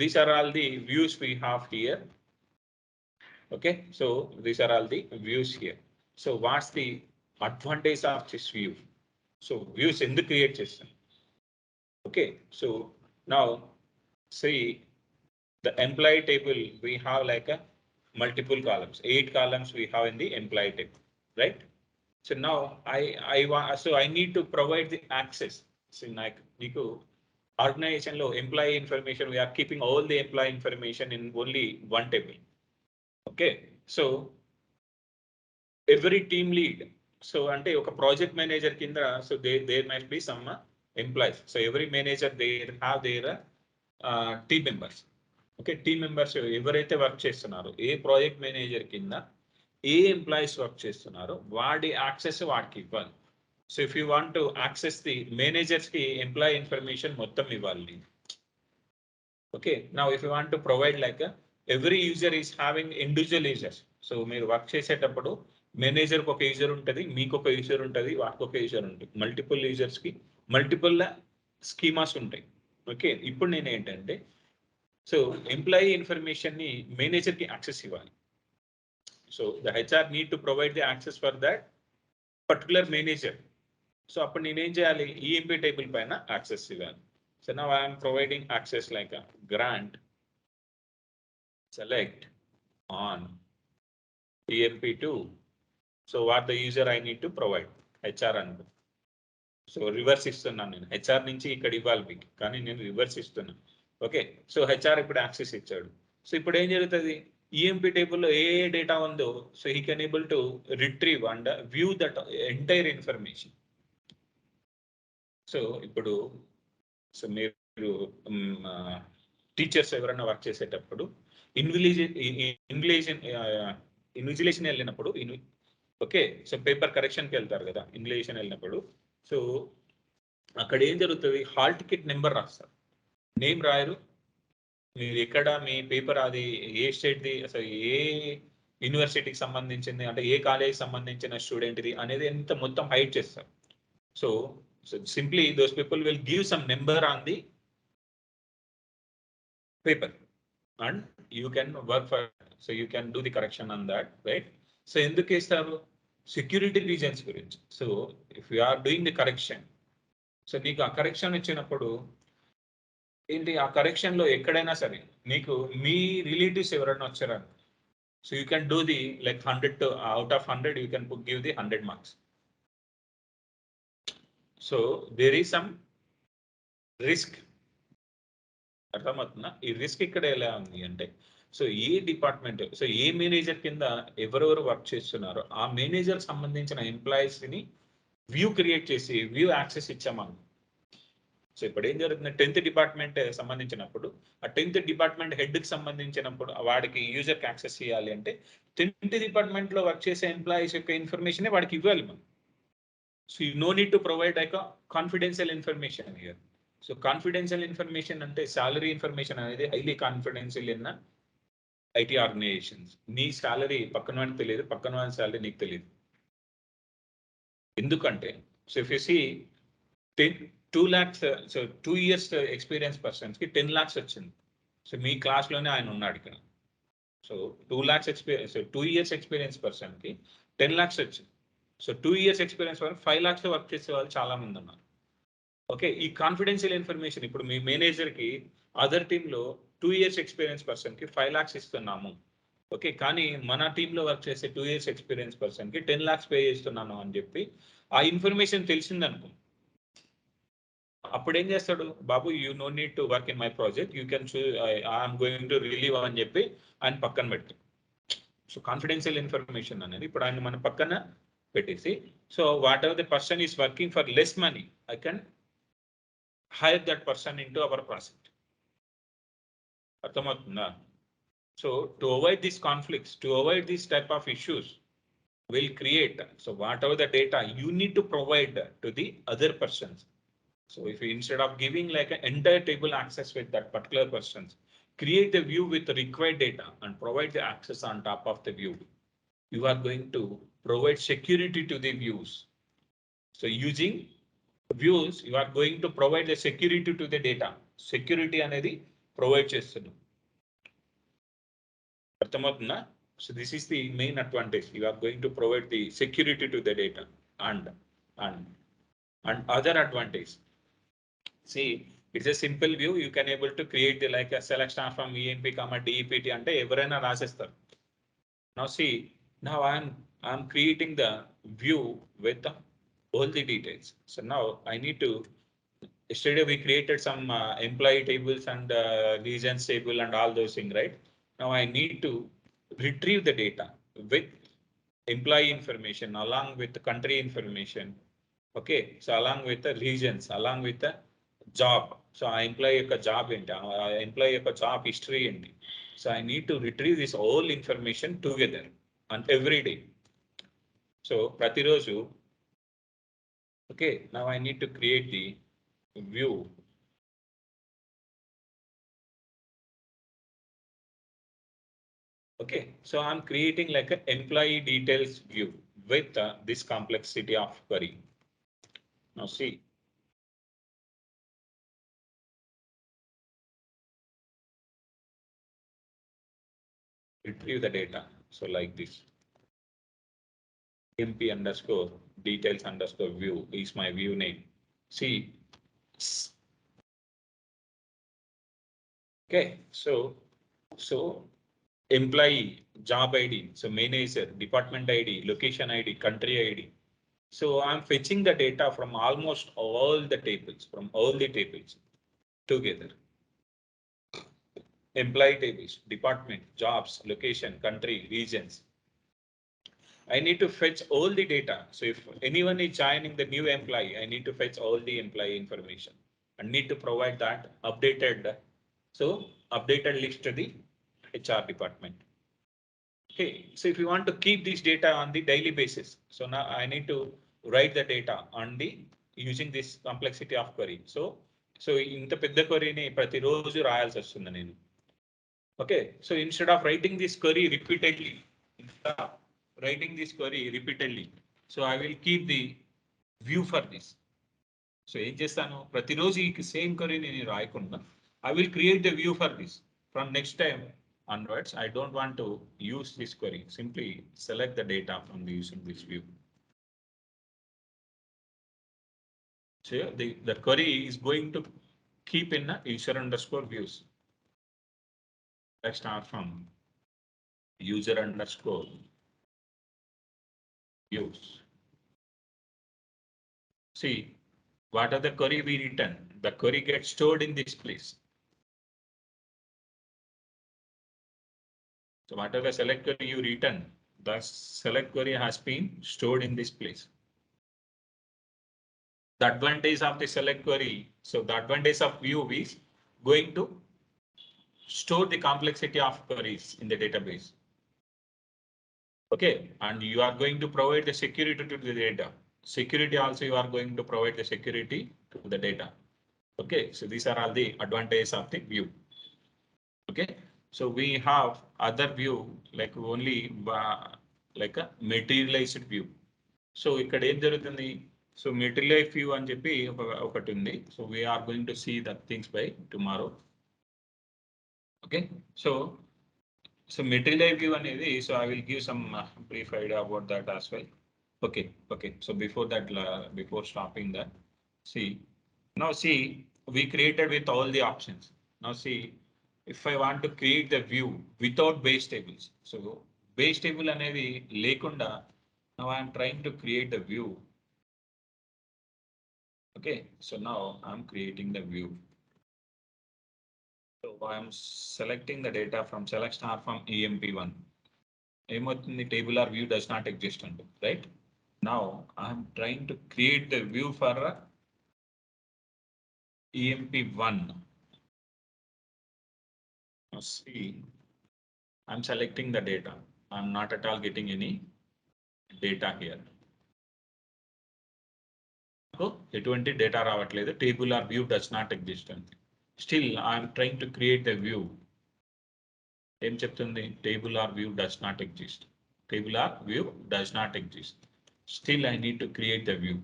these are all the views we have here. Okay, so these are all the views here. So what's the advantage of this view? So views in the create system. Okay, so now see the employee table, we have like a multiple columns, 8 columns we have in the employee table, right? So now I need to provide the access. So like Niku organization low employee information, we are keeping all the employee information in only one table. Okay, so every team lead, so ante oka project manager kinda, so there must be some employees. So every manager they have their team members. Okay, team members ఎవరైతే work చేస్తున్నారో ఏ project manager కింద ఏ employees work చేస్తున్నారో వాడి access వాడికి ఇవ్వాలి. So if you want to access the managers కి employee information మొత్తం ఇవ్వాలి. Okay, now if you want to provide like every user is having individual users. So మీరు వర్క్ చేసేటప్పుడు మేనేజర్కి ఒక యూజర్ ఉంటుంది, మీకు ఒక యూజర్ ఉంటుంది, వాటికి ఒక యూజర్ ఉంటుంది. మల్టిపుల్ యూజర్స్ కి మల్టిపుల్ స్కీమాస్ ఉంటాయి. ఓకే, ఇప్పుడు నేను ఏంటంటే సో ఎంప్లాయీ ఇన్ఫర్మేషన్ని మేనేజర్కి యాక్సెస్ ఇవ్వాలి. So the HR need to provide the access for that particular manager. So అప్పుడు నేనేం చేయాలి, ఈఎంపీ టేబుల్ పైన యాక్సెస్ ఇవ్వాలి. So now I'm providing access like grant select on EMP2. So what the user I need to provide HR and so reverse ఇస్తున్నాను నేను, HR నుంచి ఇక్కడ ఇవ్వాలి మీకు, కానీ నేను రివర్స్ ఇస్తున్నాను. ఓకే, సో హెచ్ఆర్ ఇప్పుడు యాక్సెస్ ఇచ్చాడు. సో ఇప్పుడు ఏం జరుగుతుంది, ఈఎంపీ టేబుల్లో ఏ డేటా ఉందో so he can able to retrieve and view that entire information. So ఇప్పుడు సో మీరు టీచర్స్ ఎవరైనా వర్క్ చేసేటప్పుడు ఇన్విజిలేషన్ వెళ్ళినప్పుడు ఓకే, సో పేపర్ కరెక్షన్కి వెళ్తారు కదా, ఇన్విజిలేషన్ వెళ్ళినప్పుడు సో అక్కడ ఏం జరుగుతుంది, హాల్ టికెట్ నెంబర్ రాస్తారు, నేమ్ రాయరు. మీరు ఎక్కడ మీ పేపర్ అది ఏ స్టేట్ది, అసలు ఏ యూనివర్సిటీకి సంబంధించింది, అంటే ఏ కాలేజీకి సంబంధించిన స్టూడెంట్ది అనేది ఎంత మొత్తం హైడ్ చేస్తారు. So simply those people will give some number on the paper and you can work for, so you can do the correction on that, right? So ఎందుకు ఇస్తారు, సెక్యూరిటీ రీజన్స్ గురించి. So if you are doing the correction, so నీకు ఆ correction ఇచ్చినప్పుడు ఏంటి, ఆ correction లో ఎక్కడైనా సరే నీకు మీ రిలేటివ్స్ ఎవరైనా వచ్చారా, so you can do the like 100 out of 100 you can give the 100 marks. So there is some risk. అర్థమవుతుందా? ఈ రిస్క్ ఇక్కడ ఎలా ఉంది అంటే, సో ఏ డిపార్ట్మెంట్, సో ఏ మేనేజర్ కింద ఎవరెవరు వర్క్ చేస్తున్నారో ఆ మేనేజర్ సంబంధించిన ఎంప్లాయీస్ ని వ్యూ క్రియేట్ చేసి వ్యూ యాక్సెస్ ఇచ్చామను. సో ఇప్పుడు ఏం జరుగుతుంది, 10th డిపార్ట్మెంట్ సంబంధించినప్పుడు ఆ 10th డిపార్ట్మెంట్ హెడ్ కి సంబంధించినప్పుడు వాడికి యూజర్కి యాక్సెస్ ఇవ్వాలి అంటే 10th డిపార్ట్మెంట్ లో వర్క్ చేసే ఎంప్లాయీస్ యొక్క ఇన్ఫర్మేషన్ వాడికి ఇవ్వాలి మనం. So you know need to provide like confidential information here. So confidential information అంటే సాలరీ ఇన్ఫర్మేషన్ అనేది highly confidential in IT organisations. నీ సాలరీ పక్కన వాడికి తెలియదు, పక్కన వాడి సాలరీ నీకు తెలియదు. ఎందుకంటే so if you see 2 lakhs, so 2 years experience persons కి 10 lakhs వచ్చింది. సో మీ క్లాస్లోనే ఆయన ఉన్నాడు ఇక్కడ. So 2 lakhs experience, 2 years experience person కి 10 lakhs వచ్చింది. సో 2 years ఎక్స్పీరియన్స్ వరకు 5 lakhs వర్క్ చేసే వాళ్ళు చాలా మంది ఉన్నారు. ఓకే, ఈ కాన్ఫిడెన్షియల్ ఇన్ఫర్మేషన్ ఇప్పుడు మీ మేనేజర్ కి అదర్ టీంలో 2 years ఎక్స్పీరియన్స్ పర్సన్ కి 5 lakhs ఇస్తున్నాము. ఓకే, కానీ మన టీంలో వర్క్ చేసే 2 years ఎక్స్పీరియన్స్ పర్సన్ కి 10 lakhs పే చేస్తున్నాను అని చెప్పి ఆ ఇన్ఫర్మేషన్ తెలిసిందనుకో, అప్పుడు ఏం చేస్తాడు, బాబు you know need to work in my project, you can I'm going to relieve అని చెప్పి ఆయన పక్కన పెట్టి. సో కాన్ఫిడెన్షియల్ ఇన్ఫర్మేషన్ అనేది ఇప్పుడు ఆయన మన పక్కన పెట్టేసి, so what ever the person is working for less money I can hire that person into our project. అర్థమవుతుందా? So to avoid these conflicts, to avoid these type of issues, will create, so whatever the data you need to provide to the other persons. So if you, instead of giving like an entire table access with that particular persons, create the view with the required data and provide the access on top of the view. You are going to provide security to the views. So using views you are going to provide the security to the data. Security అనేది provide చేస్తున్నాం. అర్థమవుతుందా? So this is the main advantage. You are going to provide the security to the data and other advantage. See, it's a simple view. You can able to create the like a select star from EMP, DEPT అంటే ఎవరైనా రాసేస్తారు. Now see, now I'm creating the view with all the details. So now I need to, yesterday we created some employee tables and regions table and all those things, right? Now I need to retrieve the data with employee information along with the country information. Okay, so along with the regions, along with the job. So I employee యొక్క job ఏంటి, employee యొక్క job history ఏంటి. So I need to retrieve this all information together and every day. So ప్రతిరోజు, okay, now I need to create the view. Okay, so I'm creating like an employee details view with this complexity of query. Now see, retrieve the data. So like this, mp underscore details underscore view is my view name. See, okay, so employee, job ID, so manager, department ID, location ID, country ID. So I'm fetching the data from almost all the tables, together. Employee tables, department, jobs, location, country, regions. I need to fetch all the data. So if anyone is joining the new employee, I need to fetch all the employee information and need to provide that updated. So updated list to the HR department. Okay, so if you want to keep this data on the daily basis, so now I need to write the data on the using this complexity of query. So ఇంత పెద్ద queryని ప్రతిరోజు రాయాల్సి వస్తుంది నేను. Okay, so instead of writing this query repeatedly, so I will keep the view for this. So ఏం చేస్తాను, ప్రతిరోజు ఈ సేమ్ query నేను రాయకుండా I will create the view for this. From next time onwards, I don't want to use this query. Simply select the data from the using this view. So the query is going to keep in a user underscore views. Let's start from user underscore views. See, what are the query we return? The query gets stored in this place. So whatever select query you return, the select query has been stored in this place. The advantage of the select query, so the advantage of view is going to store the complexity of queries in the database. Okay, and you are going to provide the security to the data. Security also you are going to provide the security to the data. Okay, so these are all the advantages of the view. Okay, so we have other view like only like a materialized view. So ఇక్కడ ఏం జరుగుతుంది, so material view అని చెప్పి ఒకటి ఉంది. So we are going to see that things by tomorrow. Okay, so material view అనేది, so I will give some brief idea about that as well. Okay, so before that, before stopping that, now see we created with all the options. Now see, if I want to create the view without base tables, so base table అనేది లేకుండా now I am trying to create the view. Okay, so now I'm creating the view. So I'm selecting the data from select star from EMP1. ఏమవుతుంది, table or view does not exist under, right? Now I'm trying to create the view for EMP1. Now see, I'm selecting the data. I'm not at all getting any data here. So ఎటువంటి data రావట్లేదు, table or view does not exist. Still I'm trying to create the view. ఏం చెప్తుంది, table or view does not exist. Table or view does not exist. Still I need to create the view.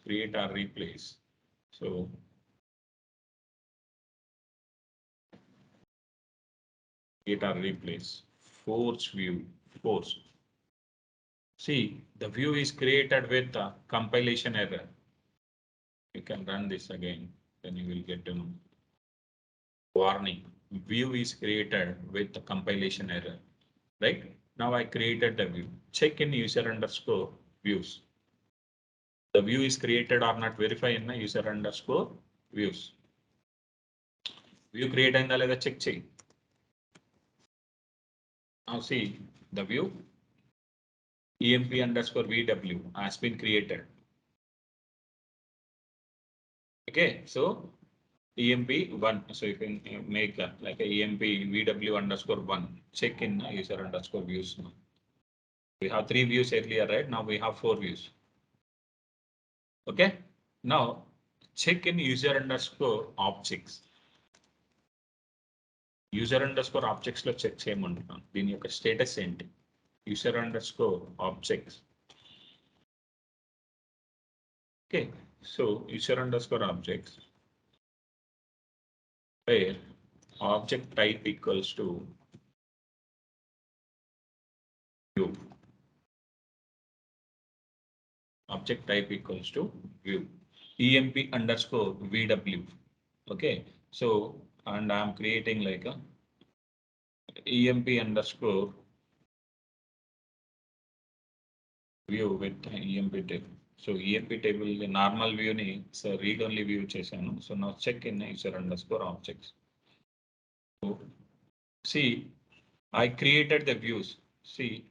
Create or replace. So create or replace. Force view. Force. See, the view is created with a compilation error. You can run this again, then you will get to know. Warning, view is created with the compilation error, right? Now I created the view. Check in user underscore views. The view is created or not, verify in the user underscore views. View create అయిందా లేదా check చేయి. Now see, the view EMP underscore VW has been created. Okay, so EMP1, so you can make that like a EMP VW underscore 1, check in user underscore views. Now we have 3 views earlier, right? Now we have 4 views. Okay, now check in user underscore objects. User underscore objects లో check చేయమంటున్నాను, దీని యొక్క status ఏంటి, user underscore objects. Okay, so user underscore objects where object type equals to view. Object type equals to view. emp underscore vw. Okay, so and I'm creating like a emp underscore view with emp table. So emp table the normal view ni so read only view chesanu. So now check in user underscore objects. So see, I created the views. See,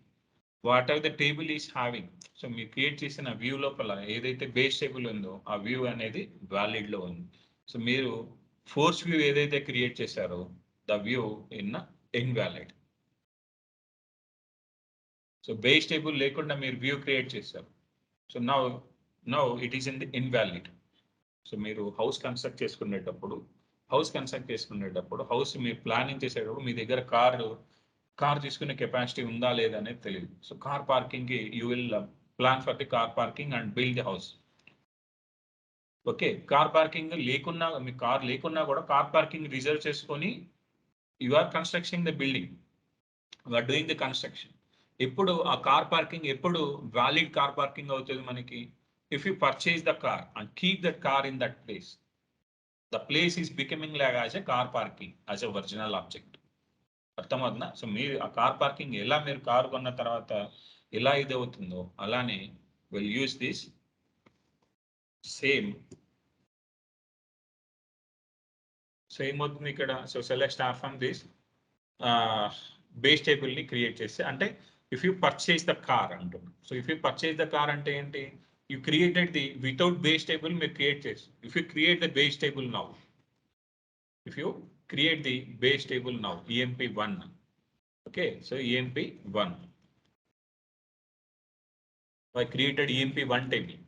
whatever the table is having. So మీరు create చేసిన view లోపల ఏదైతే base table ఉందో ఆ view అనేది valid లో ఉంది. So మీరు ఫోర్స్ వ్యూ ఏదైతే క్రియేట్ చేశారో the view in invalid. So base table లేకుండా మీరు వ్యూ క్రియేట్ చేశారు. So now it is in the invalid. So మీరు హౌస్ కన్స్ట్రక్ట్ చేసుకునేటప్పుడు హౌస్ మీరు ప్లానింగ్ చేసేటప్పుడు మీ దగ్గర కార్ తీసుకునే కెపాసిటీ ఉందా లేదా అనేది తెలియదు. సో కార్ పార్కింగ్ కి you will plan for the car parking and build the house. Okay, car parking లేకున్నా మీ కార్ లేకున్నా కూడా కార్ పార్కింగ్ రిజర్వ్ చేసుకొని you are construction the building, you are doing the construction. ఎప్పుడు ఆ car parking ఎప్పుడు valid car parking అవుతుంది మనకి? If you purchase the car and keep that car in that place, the place is becoming log as a car parking as a original object. అర్థమవుతుందా? So మీరు ఆ car parking ఎలా మీరు car కొన్న తర్వాత ఎలా ఇది అవుతుందో అలానే విల్ యూస్ దిస్ సేమ్ అవుతుంది ఇక్కడ. So select star from this base table ని క్రియేట్ చేస్తే అంటే if you purchase the car అంటున్నాం. So if you purchase the car అంటే ఏంటి? You created the without base table మీరు క్రియేట్ చేసి if you create the base table now, if you create the base table now emp1. Okay, so emp1, I created emp1 table.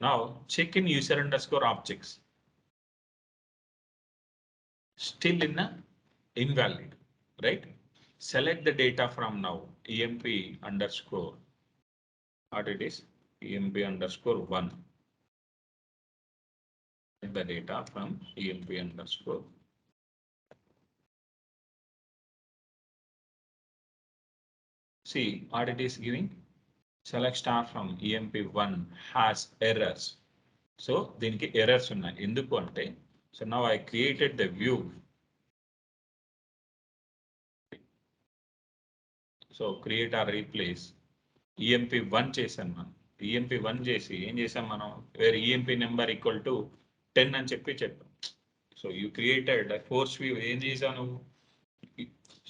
Now check in user underscore objects, still in a invalid, right? Select the data from now emp underscore what it is emp underscore 1, the data from emp underscore. See what it is giving. Select star from emp1 has errors. So దీనికి errors ఉన్నాయి. ఎందుకు అంటే so now I created the view. So create or replace EMP one చేశాను మనం. EMP one చేసి ఏం చేసాం మనం? Where EMP number equal to 10 అని చెప్పాం. So you created force view. ఏం చేశాను?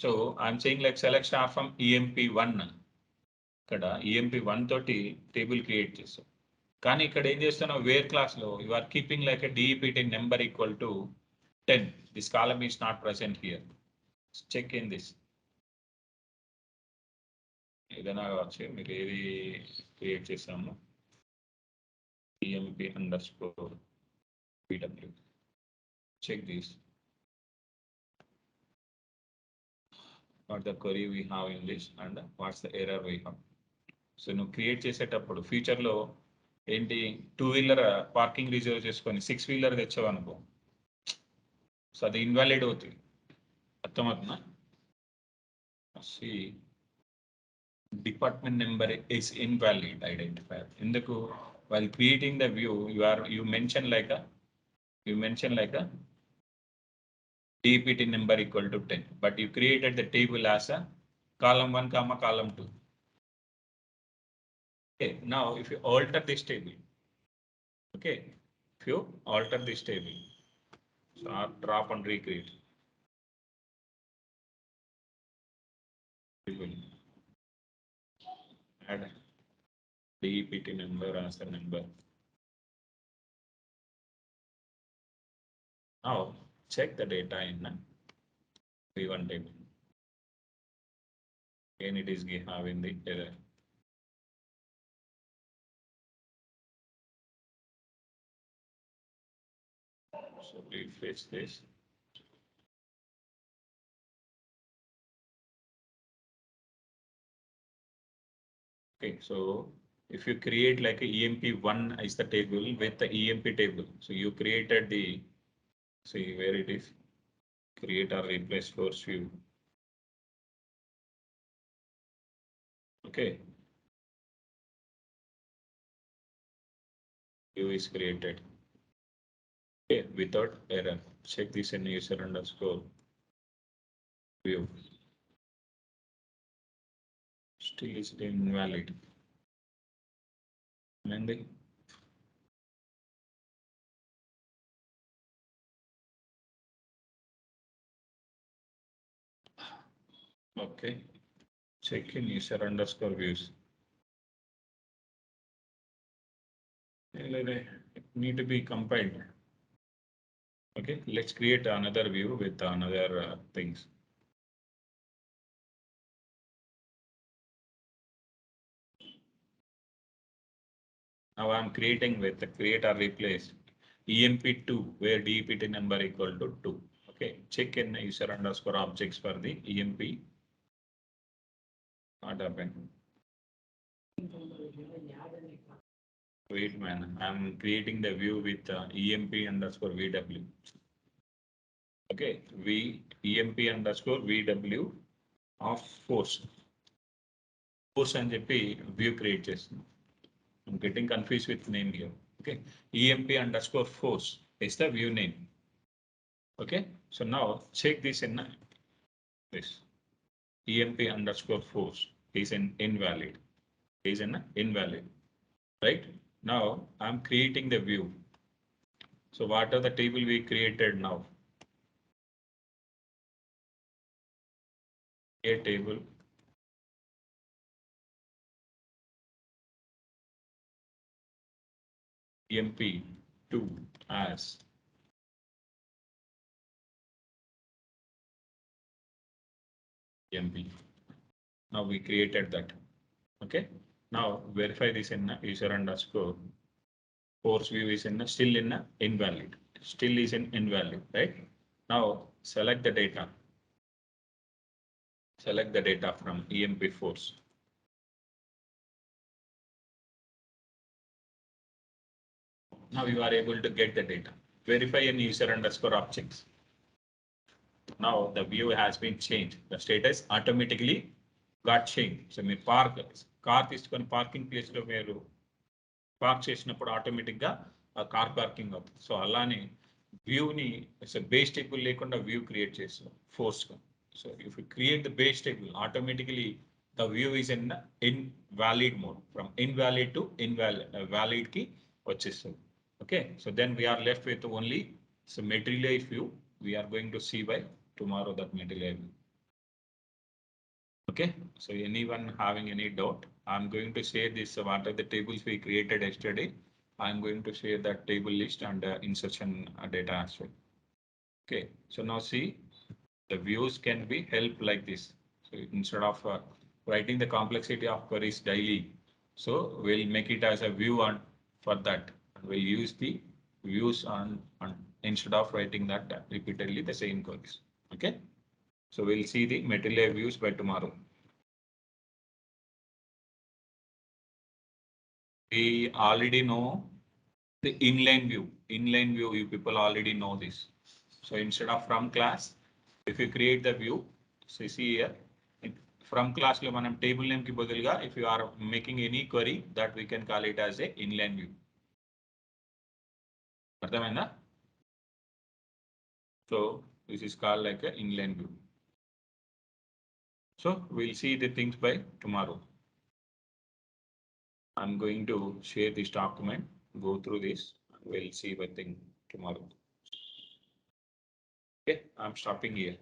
So I'm saying like select star from EMP one. ఇక్కడ ఈఎంపి1 తోటి టేబుల్ క్రియేట్ చేసాం. కానీ ఇక్కడ ఏం చేస్తున్నావు? వేర్ క్లాస్ లో you are keeping like a DEPT number equal to 10. This column is not present here. Check in this. ఏదైనా కావచ్చు, మీరు ఏది క్రియేట్ చేసాము emp underscore pw. Check this. What the query we have in this and what's the error we have. So నువ్వు create చేసేటప్పుడు ఫ్యూచర్లో ఏంటి 2-వీలర్ parking reserve చేసుకొని 6-వీలర్ తెచ్చావు అనుకో, సో అది ఇన్వాలిడ్ అవుతుంది. అర్థమవుతుందా? See department number is invalid identifier. ఎందుకు? while creating the view you mention like a dpt number equal to 10, but you created the table as a column 1 comma column 2. Okay, now if you alter this table, okay, if you alter this table, so drop and recreate, we will add dpt number as a number. Now check the data in v1 table. Again it is having the error. So refresh this. Okay, so if you create like a emp1 is the table with the emp table, so you created the, see where it is, create or replace force view. Okay, view is created. Okay, without error. Check this in user underscore view. Still is invalid. And okay, check in user underscore views. It need to be compiled. Okay, let's create another view with another things. Now I'm creating with the create or replace EMP2 where DEPT number equal to 2. Okay, check in user underscore objects for the EMP. Not happen. Wait man, I'm creating the view with EMP underscore VW. Okay, EMP underscore VW of force. Force and view create చేస్తుంది. I'm getting confused with name here. Okay, EMP underscore force is the view name. Okay, so now check this in this EMP underscore force is an invalid. Is an invalid, right? Now I'm creating the view. So what are the table we created now? A table. EMP2 as EMP. Now we created that. Okay. Now verify this in user underscore force view is in still in invalid. Still is in invalid, right? Now select the data. Select the data from EMP force. Now you are able to get the data. Verify in user underscore objects. Now the view has been changed. The status automatically got changed. So మీరు park car తీసుకొని parking place లో మీరు park చేసినప్పుడు automatic గా ఆ car parking అవుతుంది. So అలానే వ్యూని బేస్ టేబుల్ లేకుండా వ్యూ క్రియేట్ చేస్తాం ఫోర్స్ గా. So if you create the base table automatically the view is in valid mode from invalid to valid కి వచ్చేస్తుంది. Okay, so then we are left with only so material view. We are going to see by tomorrow that material view. Okay, so anyone having any doubt, I'm going to share this what are the tables we created yesterday. I'm going to share that table list and insertion data as well. Okay, so now see the views can be helped like this. So instead of writing the complexity of queries daily, so we'll make it as a view on for that. We'll use the views on instead of writing that repeatedly the same queries. Okay, so we'll see the material views by tomorrow. We already know the inline view. Inline view, you people already know this. So instead of from class, if you create the view, so see here, from class lo manam table name ki badalga, if you are making any query, that we can call it as a inline view. అర్థమైందా? So this is called like an inline view. So we'll see the things by tomorrow. I'm going to share this document, go through this, we'll see the thing tomorrow. Okay, I'm stopping here.